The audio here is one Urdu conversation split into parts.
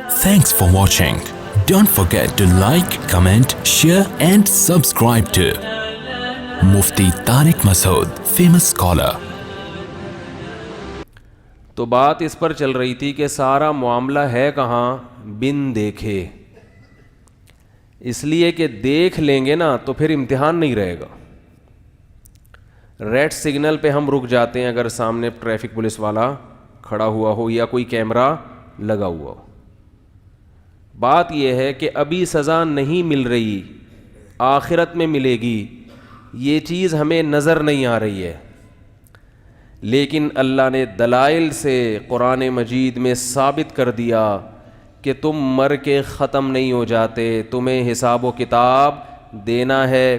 Thanks for watching. Don't forget to like, comment, share and subscribe to Mufti Tariq Masood, famous scholar. تو بات اس پر چل رہی تھی کہ سارا معاملہ ہے کہاں؟ بن دیکھے. اس لیے کہ دیکھ لیں گے نا تو پھر امتحان نہیں رہے گا. ریڈ سگنل پہ ہم رک جاتے ہیں اگر سامنے ٹریفک پولیس والا کھڑا ہوا ہو یا کوئی کیمرہ لگا ہوا ہو. بات یہ ہے کہ ابھی سزا نہیں مل رہی, آخرت میں ملے گی. یہ چیز ہمیں نظر نہیں آ رہی ہے, لیکن اللہ نے دلائل سے قرآن مجید میں ثابت کر دیا کہ تم مر کے ختم نہیں ہو جاتے, تمہیں حساب و کتاب دینا ہے.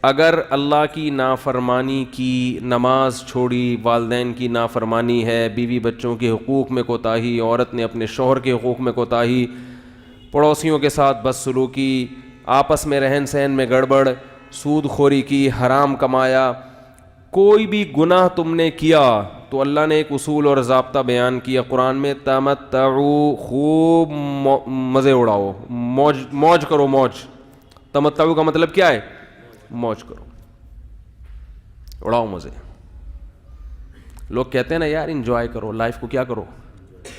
اگر اللہ کی نافرمانی کی, نماز چھوڑی, والدین کی نافرمانی ہے, بیوی بچوں کے حقوق میں کوتاہی, عورت نے اپنے شوہر کے حقوق میں کوتاہی, پڑوسیوں کے ساتھ بدسلوکی, آپس میں رہن سہن میں گڑبڑ, سود خوری کی, حرام کمایا, کوئی بھی گناہ تم نے کیا تو اللہ نے ایک اصول اور ضابطہ بیان کیا قرآن میں, تمتعو, خوب مزے اڑاؤ, موج کرو. موج, تمتعو کا مطلب کیا ہے؟ موج کرو, اڑاؤ مزے. لوگ کہتے ہیں نا یار انجوائے کرو لائف کو, کیا کرو؟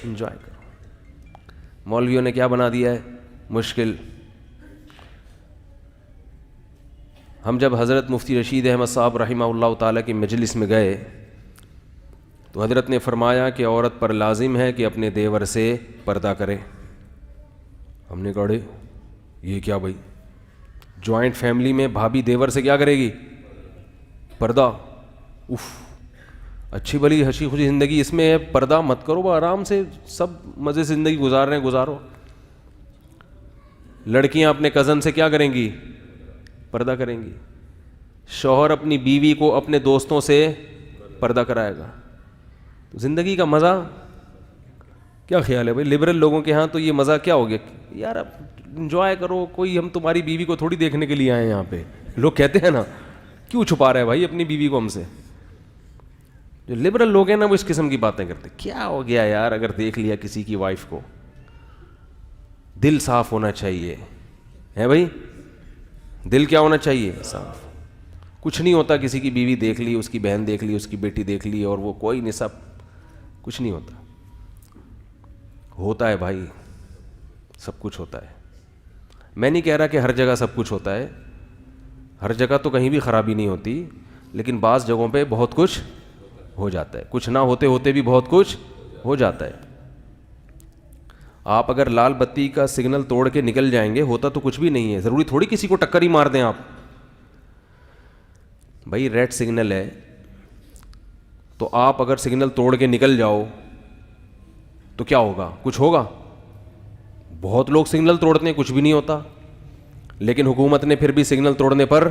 انجوائے کرو. مولویوں نے کیا بنا دیا ہے؟ مشکل. ہم جب حضرت مفتی رشید احمد صاحب رحمہ اللہ تعالیٰ کی مجلس میں گئے تو حضرت نے فرمایا کہ عورت پر لازم ہے کہ اپنے دیور سے پردہ کرے. ہم نے کہا یہ کیا بھائی, جوائنٹ فیملی میں بھابھی دیور سے کیا کرے گی؟ پردہ. اف, اچھی بھلی ہنسی خوشی زندگی اس میں ہے, پردہ مت کرو, آرام سے سب مزے سے زندگی گزار رہے ہیں گزارو. لڑکیاں اپنے کزن سے کیا کریں گی؟ پردہ کریں گی. شوہر اپنی بیوی کو اپنے دوستوں سے پردہ کرائے گا. زندگی کا مزہ کیا خیال ہے بھائی؟ لبرل لوگوں کے ہاں تو یہ مزہ کیا ہو گیا یار, اب انجوائے کرو, کوئی ہم تمہاری بیوی کو تھوڑی دیکھنے کے لیے آئے ہیں یہاں پہ. لوگ کہتے ہیں نا کیوں چھپا رہا ہے بھائی اپنی بیوی کو ہم سے. جو لبرل لوگ ہیں نا وہ اس قسم کی باتیں کرتے. کیا ہو گیا یار اگر دیکھ لیا کسی کی وائف کو؟ دل صاف ہونا چاہیے ہے بھائی, دل کیا ہونا چاہیے؟ صاف. کچھ نہیں ہوتا کسی کی بیوی دیکھ لی, اس کی بہن دیکھ لی, اس کی بیٹی دیکھ لی اور وہ کوئی نہیں, سب کچھ نہیں ہوتا. ہوتا ہے بھائی, سب کچھ ہوتا ہے. میں نہیں کہہ رہا کہ ہر جگہ سب کچھ ہوتا ہے, ہر جگہ تو کہیں بھی خرابی نہیں ہوتی, لیکن بعض جگہوں پہ بہت کچھ ہو جاتا ہے. کچھ نہ ہوتے ہوتے بھی بہت کچھ ہو جاتا ہے. آپ اگر لال بتی کا سگنل توڑ کے نکل جائیں گے, ہوتا تو کچھ بھی نہیں ہے, ضروری تھوڑی کسی کو ٹکر ہی مار دیں آپ. بھائی ریڈ سگنل ہے تو آپ اگر سگنل توڑ کے نکل جاؤ تو کیا ہوگا؟ کچھ ہوگا؟ بہت لوگ سگنل توڑتے ہیں کچھ بھی نہیں ہوتا, لیکن حکومت نے پھر بھی سگنل توڑنے پر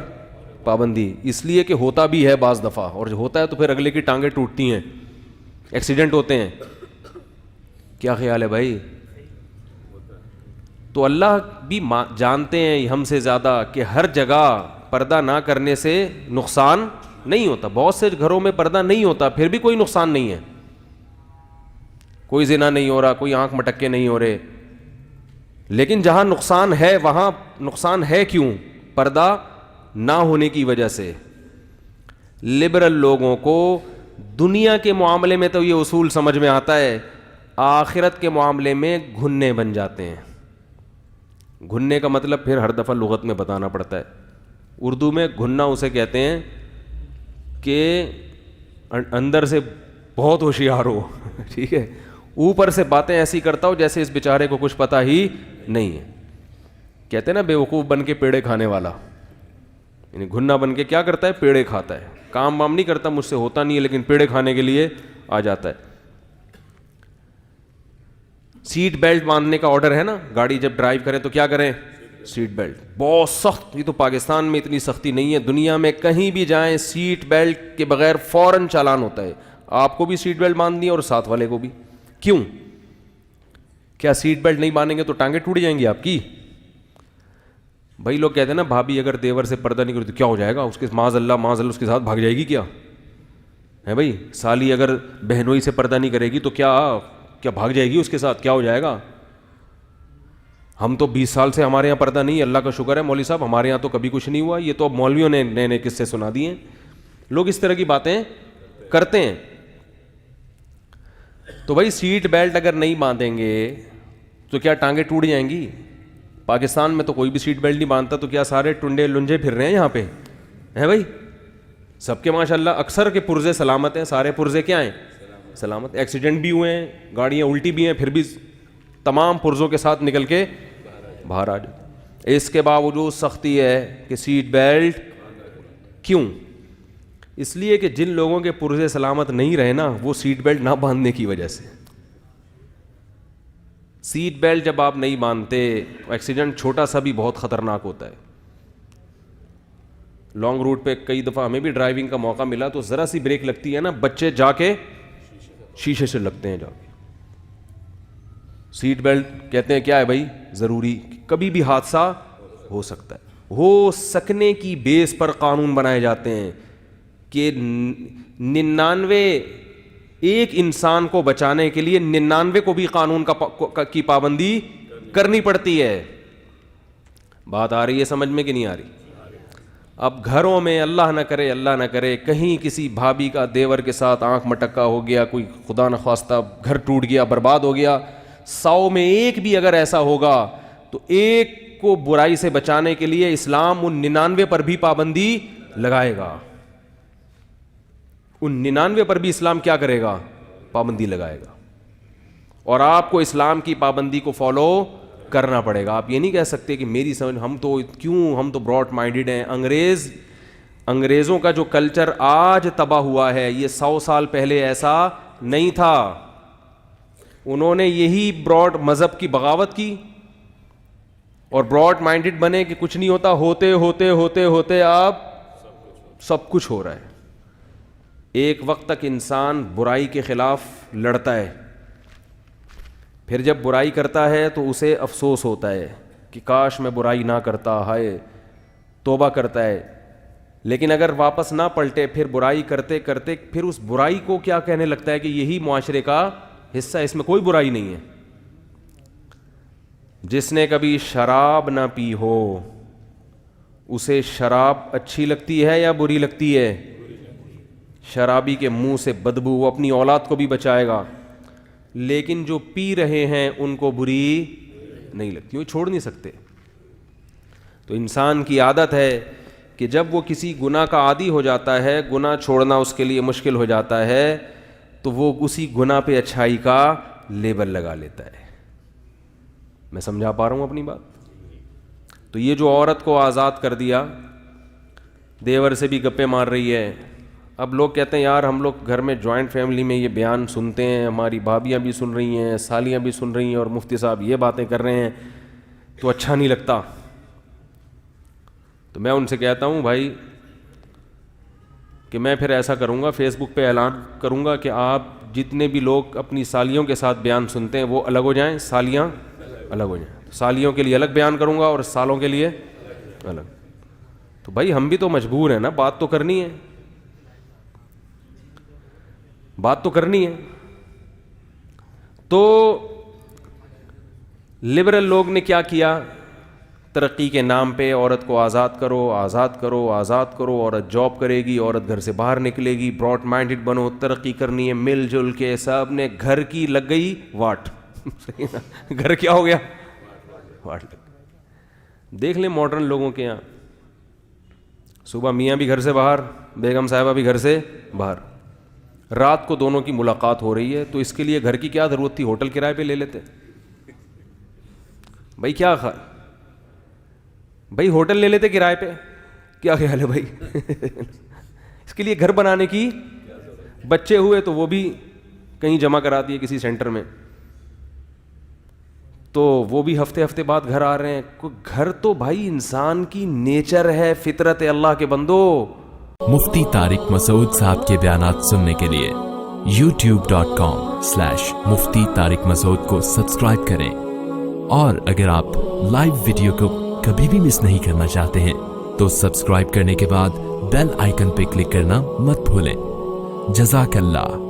پابندی, اس لیے کہ ہوتا بھی ہے بعض دفعہ, اور جو ہوتا ہے تو پھر اگلے کی ٹانگیں ٹوٹتی ہیں, ایکسیڈنٹ ہوتے ہیں. کیا خیال ہے بھائی؟ تو اللہ بھی جانتے ہیں ہم سے زیادہ کہ ہر جگہ پردہ نہ کرنے سے نقصان نہیں ہوتا. بہت سے گھروں میں پردہ نہیں ہوتا پھر بھی کوئی نقصان نہیں ہے, کوئی زنا نہیں ہو رہا, کوئی آنکھ مٹکے نہیں ہو رہے, لیکن جہاں نقصان ہے وہاں نقصان ہے کیوں؟ پردہ نہ ہونے کی وجہ سے. لبرل لوگوں کو دنیا کے معاملے میں تو یہ اصول سمجھ میں آتا ہے, آخرت کے معاملے میں گھننے بن جاتے ہیں. گھننے کا مطلب پھر ہر دفعہ لغت میں بتانا پڑتا ہے. اردو میں گھننا اسے کہتے ہیں کہ اندر سے بہت ہوشیار ہو, ٹھیک ہے, اوپر سے باتیں ایسی کرتا ہو جیسے اس بیچارے کو کچھ پتہ ہی نہیں ہے. کہتے ہیں نا بے وقوف بن کے پیڑے کھانے والا, یعنی گھنا بن کے کیا کرتا ہے؟ پیڑے کھاتا ہے. کام وام نہیں کرتا, مجھ سے ہوتا نہیں ہے, لیکن پیڑے کھانے کے لیے آ جاتا ہے. سیٹ بیلٹ باندھنے کا آرڈر ہے نا, گاڑی جب ڈرائیو کریں تو کیا کریں؟ Seat belt. بہت سخت, یہ تو پاکستان میں اتنی سختی نہیں ہے, دنیا میں کہیں بھی جائیں سیٹ بیلٹ کے بغیر فوراً چالان ہوتا ہے. آپ کو بھی سیٹ بیلٹ باندھنی ہے اور ساتھ والے کو بھی. کیوں؟ کیا سیٹ بیلٹ نہیں باندھیں گے تو ٹانگیں ٹوٹ جائیں گی آپ کی؟ بھائی لوگ کہتے ہیں نا بھابھی اگر دیور سے پردہ نہیں کرے تو کیا ہو جائے گا, اس کے معاذ اللہ اس کے ساتھ بھاگ جائے گی کیا ہے بھائی؟ سالی اگر بہنوئی سے پردہ نہیں کرے گی تو کیا بھاگ جائے گی اس کے ساتھ, کیا ہو جائے گا؟ ہم تو 20 سال سے ہمارے یہاں پردہ نہیں ہے, اللہ کا شکر ہے مولوی صاحب, ہمارے یہاں تو کبھی کچھ نہیں ہوا, یہ تو اب مولویوں نے نئے نئے قصے سنا دیے ہیں. لوگ اس طرح کی باتیں کرتے ہیں. تو بھائی سیٹ بیلٹ اگر نہیں باندھیں گے تو کیا ٹانگیں ٹوٹ جائیں گی؟ پاکستان میں تو کوئی بھی سیٹ بیلٹ نہیں باندھتا, تو کیا سارے ٹنڈے لنجے پھر رہے ہیں یہاں پہ ہیں بھائی؟ سب کے ماشاءاللہ اکثر کے پرزے سلامت ہیں, سارے پرزے کیا ہیں؟ سلامت. ایکسیڈنٹ بھی ہوئے ہیں, گاڑیاں الٹی بھی ہیں, پھر بھی تمام پرزوں کے ساتھ نکل کے باہر آ جائے. اس کے باوجود سختی ہے کہ سیٹ بیلٹ کیوں؟ اس لیے کہ جن لوگوں کے پرزے سلامت نہیں رہے نا, وہ سیٹ بیلٹ نہ باندھنے کی وجہ سے. سیٹ بیلٹ جب آپ نہیں باندھتے, ایکسیڈنٹ چھوٹا سا بھی بہت خطرناک ہوتا ہے. لانگ روٹ پہ کئی دفعہ ہمیں بھی ڈرائیونگ کا موقع ملا, تو ذرا سی بریک لگتی ہے نا, بچے جا کے شیشے سے لگتے ہیں جا کے. سیٹ بیلٹ کہتے ہیں کیا ہے بھائی؟ ضروری, کبھی بھی حادثہ ہو سکتا ہے. ہو سکنے کی بیس پر قانون بنائے جاتے ہیں کہ 99 ایک انسان کو بچانے کے لیے 99 کو بھی قانون کی پابندی کرنی پڑتی ہے. بات آ رہی ہے سمجھ میں کہ نہیں آ رہی؟ اب گھروں میں اللہ نہ کرے کہیں کسی بھابھی کا دیور کے ساتھ آنکھ مٹکا ہو گیا, کوئی خدا نخواستہ گھر ٹوٹ گیا, برباد ہو گیا, 100 میں ایک بھی اگر ایسا ہوگا تو ایک کو برائی سے بچانے کے لیے اسلام ان 99 پر بھی پابندی لگائے گا. ان 99 پر بھی اسلام کیا کرے گا؟ پابندی لگائے گا. اور آپ کو اسلام کی پابندی کو فالو کرنا پڑے گا. آپ یہ نہیں کہہ سکتے کہ میری سمجھ, ہم تو براڈ مائنڈیڈ ہیں. انگریزوں کا جو کلچر آج تباہ ہوا ہے, یہ 100 سال پہلے ایسا نہیں تھا. انہوں نے یہی براڈ مذہب کی بغاوت کی اور براڈ مائنڈیڈ بنے کہ کچھ نہیں ہوتا, ہوتے ہوتے ہوتے ہوتے اب سب کچھ ہو رہا ہے. ایک وقت تک انسان برائی کے خلاف لڑتا ہے, پھر جب برائی کرتا ہے تو اسے افسوس ہوتا ہے کہ کاش میں برائی نہ کرتا, ہائے توبہ کرتا ہے. لیکن اگر واپس نہ پلٹے, پھر برائی کرتے کرتے پھر اس برائی کو کیا کہنے لگتا ہے کہ یہی معاشرے کا حصہ ہے, اس میں کوئی برائی نہیں ہے. جس نے کبھی شراب نہ پی ہو اسے شراب اچھی لگتی ہے یا بری لگتی ہے؟ شرابی کے منہ سے بدبو, وہ اپنی اولاد کو بھی بچائے گا, لیکن جو پی رہے ہیں ان کو بری نہیں لگتی, وہ چھوڑ نہیں سکتے. تو انسان کی عادت ہے کہ جب وہ کسی گناہ کا عادی ہو جاتا ہے, گناہ چھوڑنا اس کے لیے مشکل ہو جاتا ہے, تو وہ اسی گناہ پہ اچھائی کا لیبل لگا لیتا ہے. میں سمجھا پا رہا ہوں اپنی بات؟ تو یہ جو عورت کو آزاد کر دیا, دیور سے بھی گپے مار رہی ہے. اب لوگ کہتے ہیں یار ہم لوگ گھر میں جوائنٹ فیملی میں یہ بیان سنتے ہیں, ہماری بھابیاں بھی سن رہی ہیں, سالیاں بھی سن رہی ہیں, اور مفتی صاحب یہ باتیں کر رہے ہیں تو اچھا نہیں لگتا. تو میں ان سے کہتا ہوں بھائی کہ میں پھر ایسا کروں گا, فیس بک پہ اعلان کروں گا کہ آپ جتنے بھی لوگ اپنی سالیوں کے ساتھ بیان سنتے ہیں وہ الگ ہو جائیں, سالیاں الگ ہو جائیں. سالیوں کے لیے الگ بیان کروں گا اور سالوں کے لیے الگ. تو بھائی ہم بھی تو مجبور ہیں نا, بات تو کرنی ہے, بات تو کرنی ہے. تو لبرل لوگ نے کیا کیا؟ ترقی کے نام پہ عورت کو آزاد کرو, آزاد کرو, آزاد کرو, عورت جاب کرے گی, عورت گھر سے باہر نکلے گی, براڈ مائنڈڈ بنو, ترقی کرنی ہے, مل جل کے سب نے گھر کی لگ گئی واٹ. گھر کیا ہو گیا؟ واٹ. دیکھ لیں ماڈرن لوگوں کے یہاں, صبح میاں بھی گھر سے باہر, بیگم صاحبہ بھی گھر سے باہر, رات کو دونوں کی ملاقات ہو رہی ہے. تو اس کے لیے گھر کی کیا ضرورت تھی؟ ہوٹل کرائے پہ لے لیتے. بھائی کیا بھائی ہوٹل لے لیتے کرائے پہ, کیا خیال ہے بھائی؟ اس کے لیے گھر بنانے کی, بچے ہوئے تو وہ بھی کہیں جمع کرا دیے کسی سینٹر میں, تو وہ بھی ہفتے ہفتے بعد گھر آ رہے ہیں. گھر تو بھائی انسان کی نیچر ہے, فطرت ہے اللہ کے بندو. مفتی طارق مسعود صاحب کے بیانات سننے کے لیے youtube.com/مفتی طارق مسعود کو سبسکرائب کریں, اور اگر آپ لائیو ویڈیو کو کبھی بھی مس نہیں کرنا چاہتے ہیں تو سبسکرائب کرنے کے بعد بیل آئیکن پہ کلک کرنا مت بھولیں. جزاک اللہ.